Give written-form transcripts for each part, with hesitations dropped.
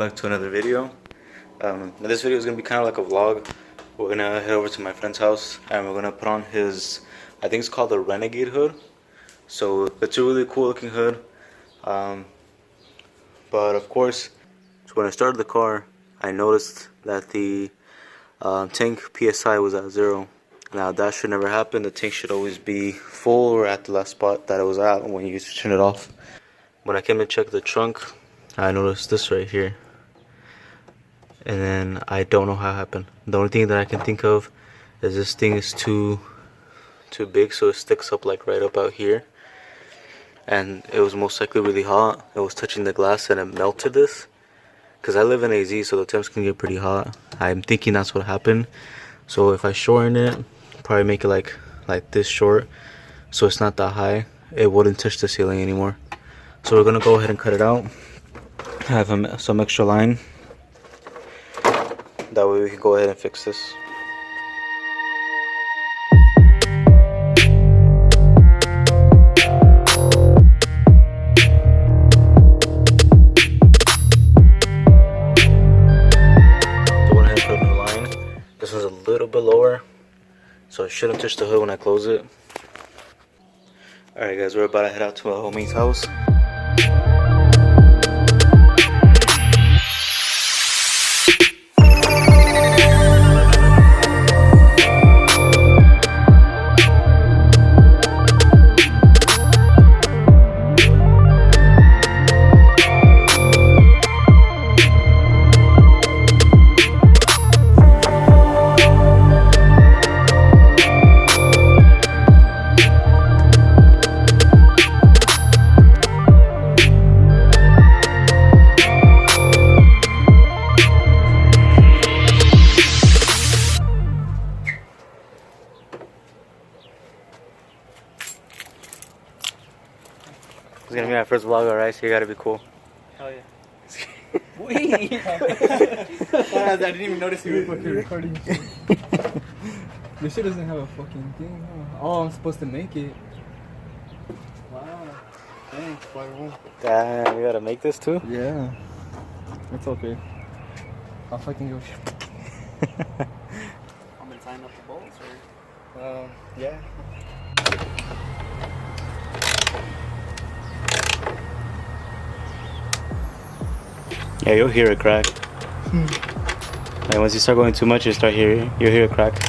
back to another video. This video is going to be kind of like a vlog. We're going to head over to my friend's house and we're going to put on his, I think it's called the Renegade hood. So it's a really cool looking hood. But of course, when I started the car, I noticed that the tank PSI was at 0. Now that should never happen. The tank should always be full or at the last spot that it was at when you turn it off. When I came to check the trunk, I noticed this right here. And then I don't know how it happened. The only thing that I can think of is this thing is too big, so it sticks up like right up out here. And it was most likely really hot. It was touching the glass and it melted this. Because I live in AZ, so the temps can get pretty hot. I'm thinking that's what happened. So if I shorten it, probably make it like this short, so it's not that high, it wouldn't touch the ceiling anymore. So we're gonna go ahead and cut it out. I have some extra line. That way we can go ahead and fix this. This one's a little bit lower, so it shouldn't touch the hood when I close it. Alright guys, we're about to head out to my homie's house. It's gonna be my first vlog, alright? So you gotta be cool. Hell yeah. Wait! I didn't even notice you were fucking recording. This shit doesn't have a fucking thing, huh? Oh, I'm supposed to make it. Wow. Thanks, Spider-Man. Damn, you gotta make this too? Yeah. It's okay. I'll fucking go shit. I'm gonna tying up the bolts, or? Yeah. Yeah, you'll hear it crack. Like once you start going too much, you'll hear it crack.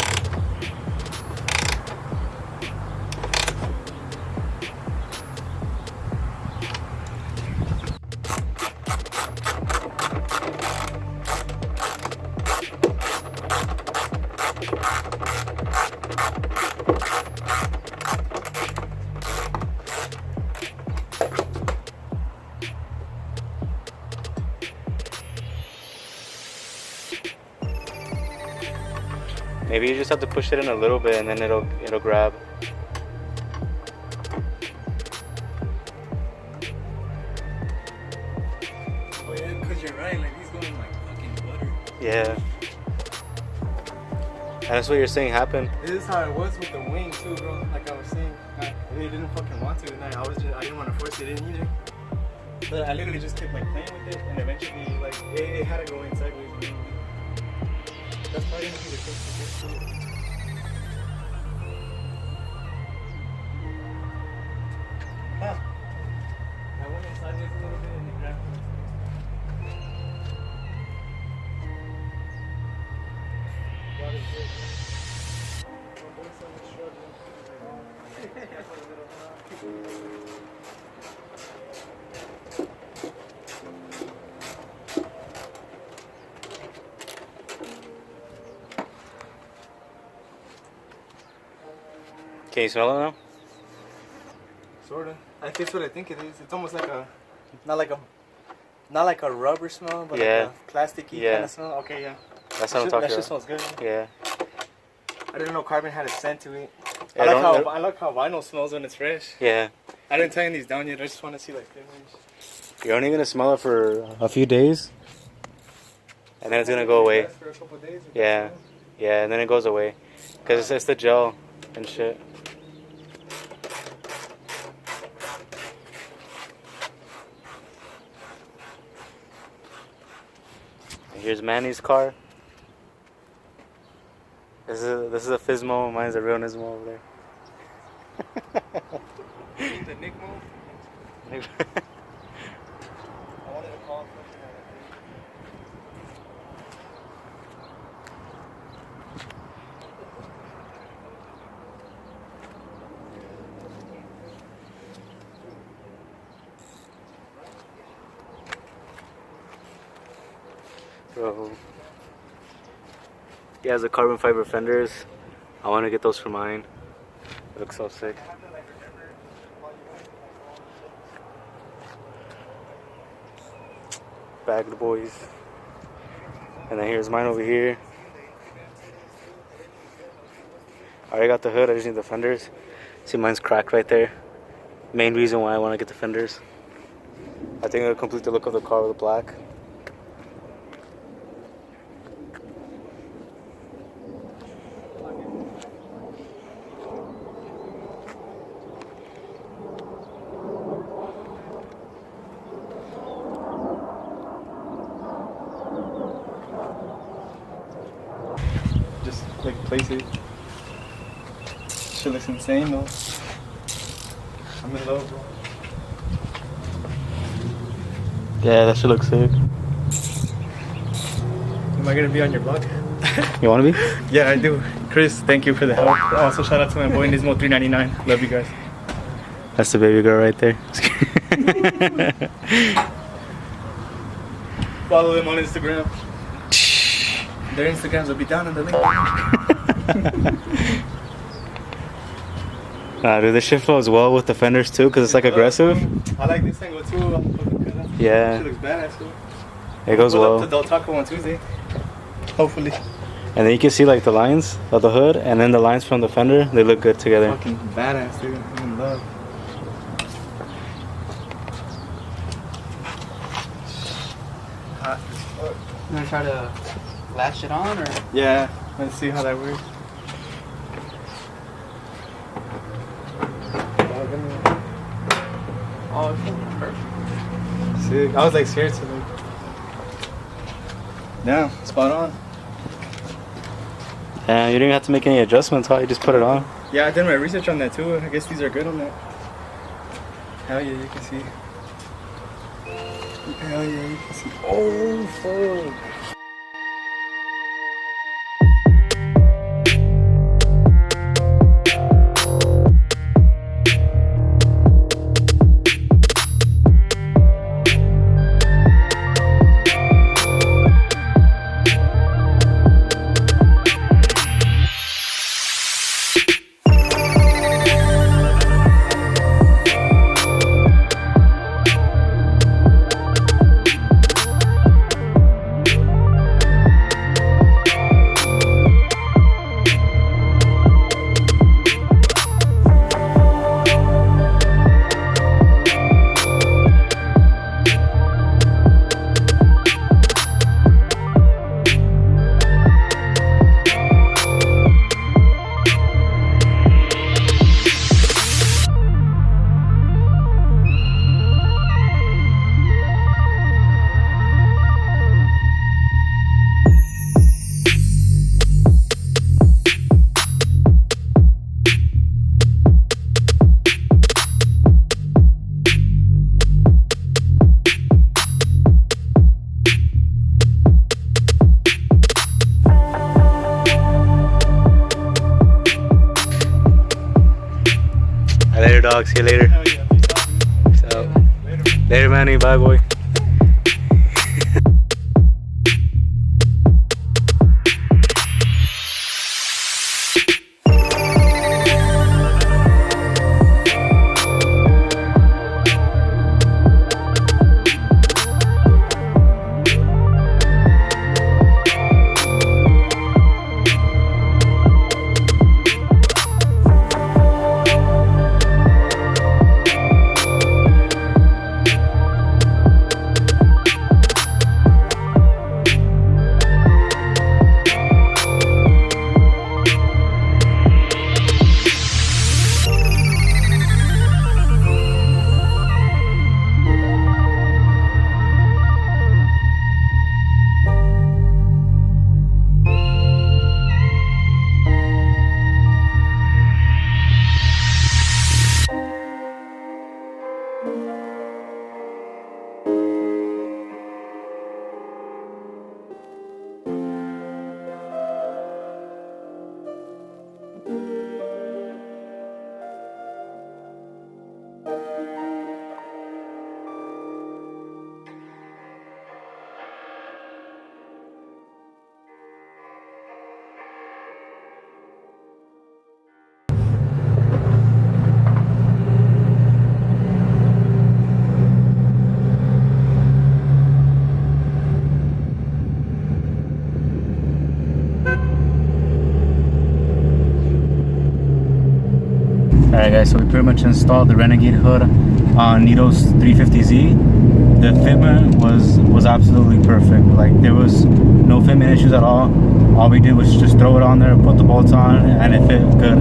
Maybe you just have to push it in a little bit and then it'll grab. Oh yeah, because you're right, like he's going like fucking butter. Yeah. And that's what you're saying happened. This is how it was with the wing too, bro. Like I was saying, they didn't fucking want to, and I didn't want to force it in either. But I literally just kept like playing with it, and eventually like it had to go in sideways. That's probably gonna be the case to get to it. Ah. I went in sideways a little bit and it grabbed me. What is it? My boy's so struggling. Can you smell it now? Sorta. That's what I think it is. It's almost like a, not like a rubber smell, but yeah, like a plasticky kind of smell. Okay, yeah. That's what I'm talking about. That shit smells good. Yeah. I didn't know carbon had a scent to it. Yeah, I like how vinyl smells when it's fresh. Yeah. I didn't tie these down yet. I just want to see like finish. You're only gonna smell it for a few days, and then it's gonna go away. For a couple days. Yeah. Yeah, and then it goes away, cause it's the gel and shit. Here's Manny's car. This is a Fismo. Mine's a real Nismo over there. The Nick mode? I wanted to call Bro. He has the carbon fiber fenders. I want to get those for mine. It looks so sick. Bag the boys. And then here's mine over here. I already got the hood, I just need the fenders. See, mine's cracked right there. Main reason why I want to get the fenders. I think it'll complete the look of the car with the black. just like place it. Shit looks insane though. I'm in love, bro. Yeah, that shit looks sick. Am I gonna be on your vlog? You want to be? Yeah, I do. Chris, thank you for the help. Also, shout out to my boy Nismo 399. Love you guys. That's the baby girl right there. Follow them on Instagram. Their Instagrams will be down in the link. Nah, dude, this shit flows well with the fenders too, because it's like aggressive. I like this angle too. Yeah. She looks badass too. It goes Pull well. up to Del Taco on Tuesday. Hopefully. And then you can see like the lines of the hood, and then the lines from the fender. They look good together. Fucking badass, dude. I'm in love. Hot as fuck. You wanna try to latch it on or? Yeah, let's see how that works. Oh, it's perfect. Sick. I was like scared to like. Yeah, spot on. Yeah, you didn't have to make any adjustments, huh? You just put it on. Yeah, I did my research on that too. I guess these are good on that. Hell yeah, you can see. Hell yeah, you can see. Oh, fuck. Later, dog. See you later. Hell yeah, peace out. Peace out. Later, Manny. Bye, boy. guys, so we pretty much installed the Renegade hood on Nito's 350Z. The fitment was absolutely perfect. Like, there was no fitment issues at all. All we did was just throw it on there, put the bolts on, and it fit good.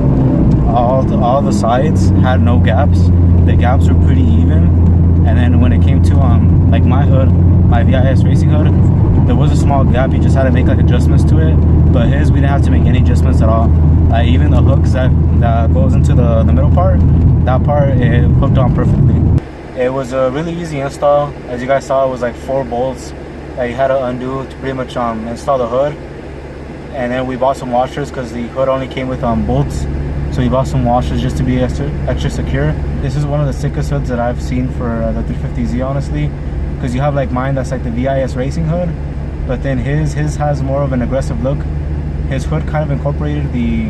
All the sides had no gaps. The gaps were pretty even. And then when it came to like my hood, my VIS racing hood, there was a small gap. You just had to make like adjustments to it. But his, we didn't have to make any adjustments at all. Even the hooks that goes into the middle part, that part, it hooked on perfectly. It was a really easy install. As you guys saw, it was like 4 bolts that you had to undo to pretty much install the hood. And then we bought some washers because the hood only came with bolts. So we bought some washers just to be extra secure. This is one of the sickest hoods that I've seen for the 350Z, honestly. Because you have like mine, that's like the VIS racing hood. But then his has more of an aggressive look. His hood kind of incorporated the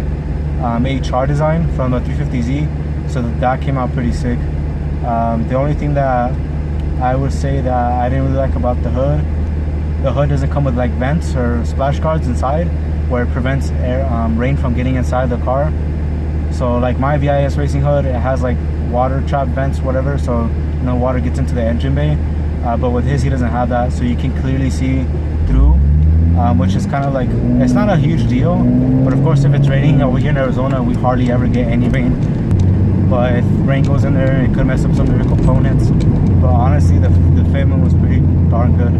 HR design from the 350Z. So that came out pretty sick. The only thing that I would say that I didn't really like about the hood doesn't come with like vents or splash guards inside where it prevents rain from getting inside the car. So like my VIS racing hood, it has like water trap vents, whatever, so no water gets into the engine bay. But with his, he doesn't have that, so you can clearly see through, which is kind of like, it's not a huge deal. But of course, if it's raining over here in Arizona, we hardly ever get any rain. But if rain goes in there, it could mess up some of the components. But honestly, the fitment was pretty darn good.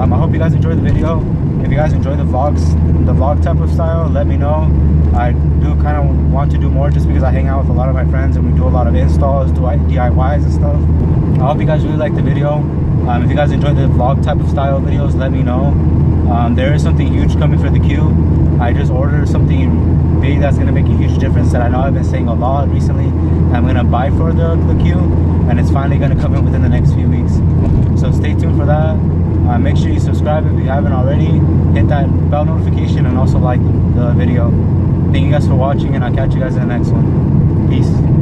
I hope you guys enjoyed the video. If you guys enjoy the vlog type of style, let me know. I do kind of want to do more just because I hang out with a lot of my friends and we do a lot of installs, do DIYs and stuff. I hope you guys really liked the video. If you guys enjoyed the vlog type of style videos, let me know. There is something huge coming for the Q. I just ordered something big that's going to make a huge difference that I know I've been saying a lot recently. I'm going to buy for the Q, and it's finally going to come in within the next few weeks. So stay tuned for that. Make sure you subscribe if you haven't already. Hit that bell notification and also like the video. Thank you guys for watching, and I'll catch you guys in the next one. Peace.